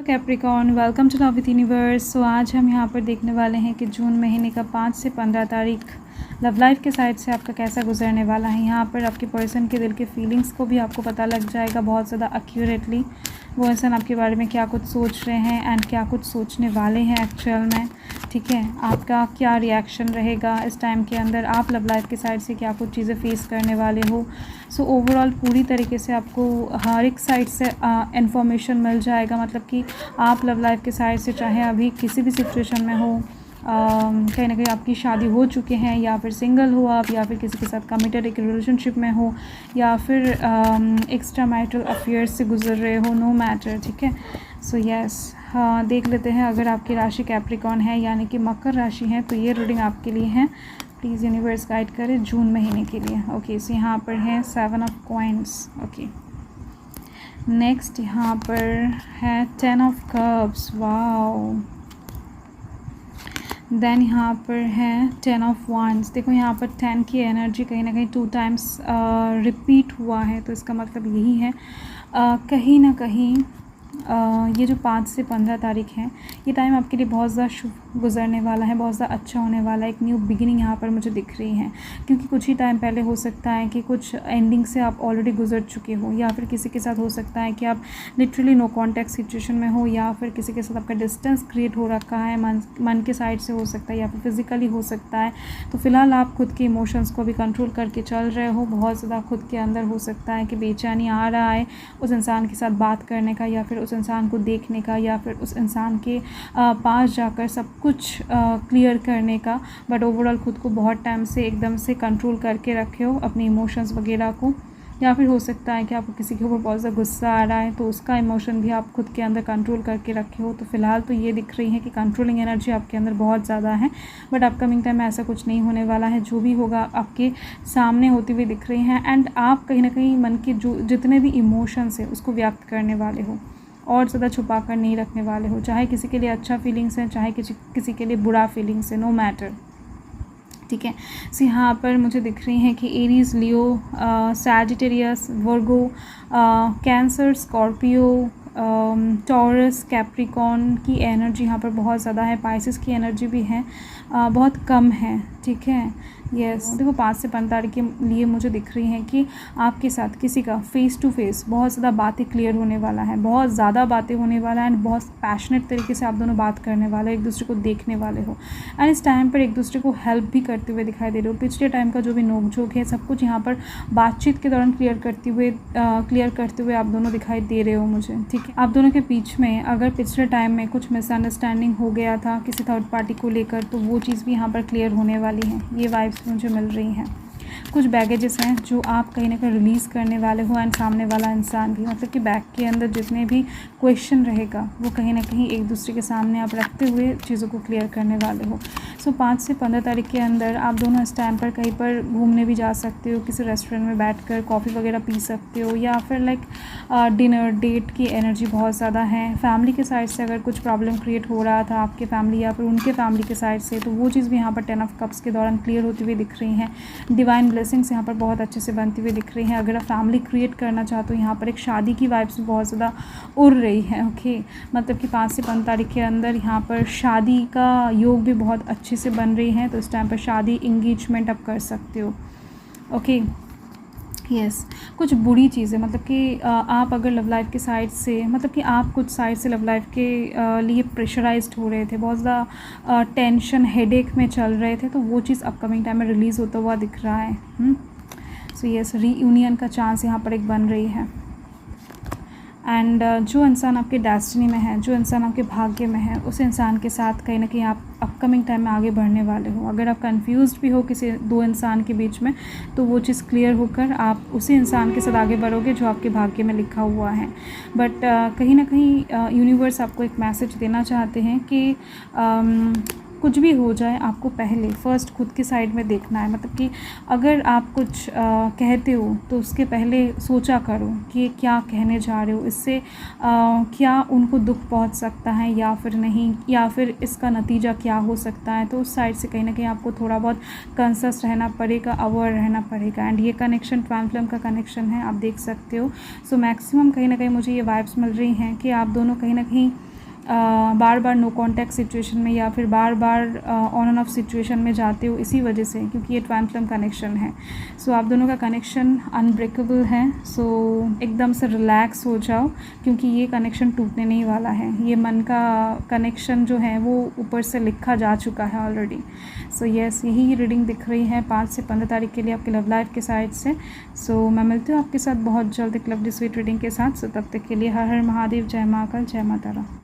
Capricorn, welcome to love with universe. So आज हम यहाँ पर देखने वाले हैं कि जून महीने का 5 से 15 तारीख लव लाइफ के साइड से आपका कैसा गुजरने वाला है। यहाँ पर आपके पर्सन के दिल के फीलिंग्स को भी आपको पता लग जाएगा बहुत ज़्यादा एक्यूरेटली। वो इंसान आपके बारे में क्या कुछ सोच रहे हैं एंड क्या कुछ सोचने वाले हैं एक्चुअल में। ठीक है, आपका क्या रिएक्शन रहेगा इस टाइम के अंदर, आप लव लाइफ के साइड से क्या कुछ चीज़ें फेस करने वाले हो। सो ओवरऑल पूरी तरीके से आपको हर एक साइड से इन्फॉर्मेशन मिल जाएगा। मतलब कि आप लव लाइफ के साइड से चाहे अभी किसी भी सिचुएशन में हो, कहीं ना कहीं आपकी शादी हो चुके हैं या फिर सिंगल हो आप, या फिर किसी के साथ कमिटेड एक रिलेशनशिप में हो, या फिर एक्स्ट्रा मैरिटल अफेयर्स से गुजर रहे हो, नो मैटर। ठीक है, सो यस, हाँ देख लेते हैं। अगर आपकी राशि कैप्रिकॉर्न है यानी कि मकर राशि है तो ये रीडिंग आपके लिए है। प्लीज़ यूनिवर्स गाइड करें जून महीने के लिए। ओके, सो यहाँ पर है 7 ऑफ कॉइन्स। ओके, नेक्स्ट यहाँ पर है 10 ऑफ कप्स। वाओ, देन यहाँ पर है 10 ऑफ wands। देखो यहाँ पर 10 की एनर्जी कहीं ना कहीं 2 टाइम्स रिपीट हुआ है, तो इसका मतलब यही है कहीं ना कहीं ये जो 5 से 15 तारीख है ये टाइम आपके लिए बहुत ज़्यादा शुभ गुजरने वाला है, बहुत ज़्यादा अच्छा होने वाला है। एक न्यू बिगिनिंग यहाँ पर मुझे दिख रही है, क्योंकि कुछ ही टाइम पहले हो सकता है कि कुछ एंडिंग से आप ऑलरेडी गुजर चुके हो, या फिर किसी के साथ हो सकता है कि आप लिटरली नो कॉन्टैक्ट सिचुएशन में हो, या फिर किसी के साथ आपका डिस्टेंस क्रिएट हो रखा है, मन के साइड से हो सकता है या फिर फिज़िकली हो सकता है। तो फिलहाल आप खुद के इमोशंस को भी कंट्रोल करके चल रहे हो। बहुत ज़्यादा खुद के अंदर हो सकता है कि बेचैनी आ रहा है उस इंसान के साथ बात करने का, या फिर उस इंसान को देखने का, या फिर उस इंसान के पास जाकर सब कुछ क्लियर करने का। बट ओवरऑल खुद को बहुत टाइम से एकदम से कंट्रोल करके रखे हो अपने इमोशंस वगैरह को, या फिर हो सकता है कि आपको किसी के ऊपर बहुत ज़्यादा गुस्सा आ रहा है तो उसका इमोशन भी आप खुद के अंदर कंट्रोल करके रखे हो। तो फिलहाल तो ये दिख रही है कि कंट्रोलिंग एनर्जी आपके अंदर बहुत ज़्यादा है, बट अपकमिंग टाइम में ऐसा कुछ नहीं होने वाला है। जो भी होगा आपके सामने होती हुई दिख रही हैं, एंड आप कहीं ना कहीं मन के जो जितने भी इमोशंस है उसको व्यक्त करने वाले हो और ज़्यादा छुपा कर नहीं रखने वाले हो। चाहे किसी के लिए अच्छा फीलिंग्स है, चाहे किसी के लिए बुरा फीलिंग्स है, नो मैटर। ठीक है, सो यहाँ पर मुझे दिख रही हैं कि एरीज, लियो, सैजिटेरियस, वर्गो, कैंसर, स्कॉर्पियो, टॉरस, कैप्रिकॉर्न की एनर्जी यहाँ पर बहुत ज़्यादा है। पाइसेस की एनर्जी भी है, बहुत कम है। ठीक है, यस, देखो 5 से 15 तारीख के लिए मुझे दिख रही है कि आपके साथ किसी का फेस टू फेस बहुत ज़्यादा बातें क्लियर होने वाला है, बहुत ज़्यादा बातें होने वाला है, एंड बहुत पैशनेट तरीके से आप दोनों बात करने वाले, एक दूसरे को देखने वाले हो, एंड इस टाइम पर एक दूसरे को हेल्प भी करते हुए दिखाई दे रहे हो। पिछले टाइम का जो भी नोक-झोंक है सब कुछ यहाँ पर बातचीत के दौरान क्लियर करते हुए आप दोनों दिखाई दे रहे हो मुझे। ठीक है, आप दोनों के बीच में अगर पिछले टाइम में कुछ मिसअंडरस्टैंडिंग हो गया था किसी थर्ड पार्टी को लेकर, तो वो चीज़ भी यहाँ पर क्लियर होने वाली है। ये वाइब्स मुझे मिल रही हैं। कुछ बैगेजेस हैं जो आप कहीं ना कहीं रिलीज़ करने वाले हो, एंड सामने वाला इंसान भी, मतलब कि बैग के अंदर जितने भी क्वेश्चन रहेगा वो कहीं ना कहीं एक दूसरे के सामने आप रखते हुए चीज़ों को क्लियर करने वाले हो। सो 5 से 15 तारीख के अंदर आप दोनों इस टाइम पर कहीं पर घूमने भी जा सकते हो, किसी रेस्टोरेंट में बैठकर कॉफ़ी वगैरह पी सकते हो, या फिर लाइक डिनर डेट की एनर्जी बहुत ज़्यादा है। फैमिली के साइड से अगर कुछ प्रॉब्लम क्रिएट हो रहा था आपके फैमिली या फिर उनके फैमिली के साइड से, तो वो चीज़ भी यहाँ पर 10 ऑफ कप्स के दौरान क्लियर होती हुई दिख रही हैं। डिवाइन ब्लेसिंग्स यहाँ पर बहुत अच्छे से बनती हुई दिख रही हैं। अगर आप फैमिली क्रिएट करना चाहते हो, यहाँ पर एक शादी की वाइब्स बहुत ज़्यादा उड़ रही है। ओके, मतलब कि 5 से 15 तारीख के अंदर यहाँ पर शादी का योग भी बहुत अच्छे से बन रही है, तो इस टाइम पर शादी इंगेजमेंट आप कर सकते हो। ओके, यस, कुछ बुरी चीज़ें, मतलब कि आप अगर लव लाइफ के साइड से, मतलब कि आप कुछ साइड से लव लाइफ के लिए प्रेशराइज्ड हो रहे थे, बहुत ज़्यादा टेंशन हेडेक में चल रहे थे, तो वो चीज़ अपकमिंग टाइम में रिलीज़ होता हुआ दिख रहा है। सो यस, रीयूनियन का चांस यहाँ पर एक बन रही है। एंड जो इंसान आपके डेस्टिनी में है, जो इंसान आपके भाग्य में है, उस इंसान के साथ कहीं ना कहीं आप अपकमिंग टाइम में आगे बढ़ने वाले हो। अगर आप कंफ्यूज्ड भी हो किसी दो इंसान के बीच में, तो वो चीज़ क्लियर होकर आप उसी इंसान के साथ आगे बढ़ोगे जो आपके भाग्य में लिखा हुआ है। बट कहीं ना कहीं यूनिवर्स आपको एक मैसेज देना चाहते हैं कि कुछ भी हो जाए आपको पहले फर्स्ट खुद की साइड में देखना है। मतलब कि अगर आप कुछ कहते हो तो उसके पहले सोचा करो कि क्या कहने जा रहे हो, इससे क्या उनको दुख पहुंच सकता है या फिर नहीं, या फिर इसका नतीजा क्या हो सकता है। तो उस साइड से कहीं ना कहीं आपको थोड़ा बहुत कंसस रहना पड़ेगा, अवेयर रहना पड़ेगा। एंड ये कनेक्शन ट्वाइन फ्लेम का कनेक्शन है, आप देख सकते हो। सो मैक्सिमम कहीं ना कहीं मुझे ये वाइब्स मिल रही हैं कि आप दोनों कहीं ना कहीं बार बार नो कॉन्टैक्ट सिचुएशन में या फिर बार बार ऑन एंड ऑफ सिचुएशन में जाते हो, इसी वजह से, क्योंकि ये ट्वाइन फ्लेम कनेक्शन है। सो आप दोनों का कनेक्शन अनब्रेकेबल है। सो एकदम से रिलैक्स हो जाओ, क्योंकि ये कनेक्शन टूटने नहीं वाला है। ये मन का कनेक्शन जो है वो ऊपर से लिखा जा चुका है ऑलरेडी। सो यस, यही रीडिंग दिख रही है 5 से 15 तारीख के लिए आपके लव लाइफ के साइड से। सो मैं मिलती हूँ आपके साथ बहुत जल्द एक लवली स्वीट रीडिंग के साथ। सो तब तक के लिए हर हर महादेव, जय महाकाल, जय माता रानी।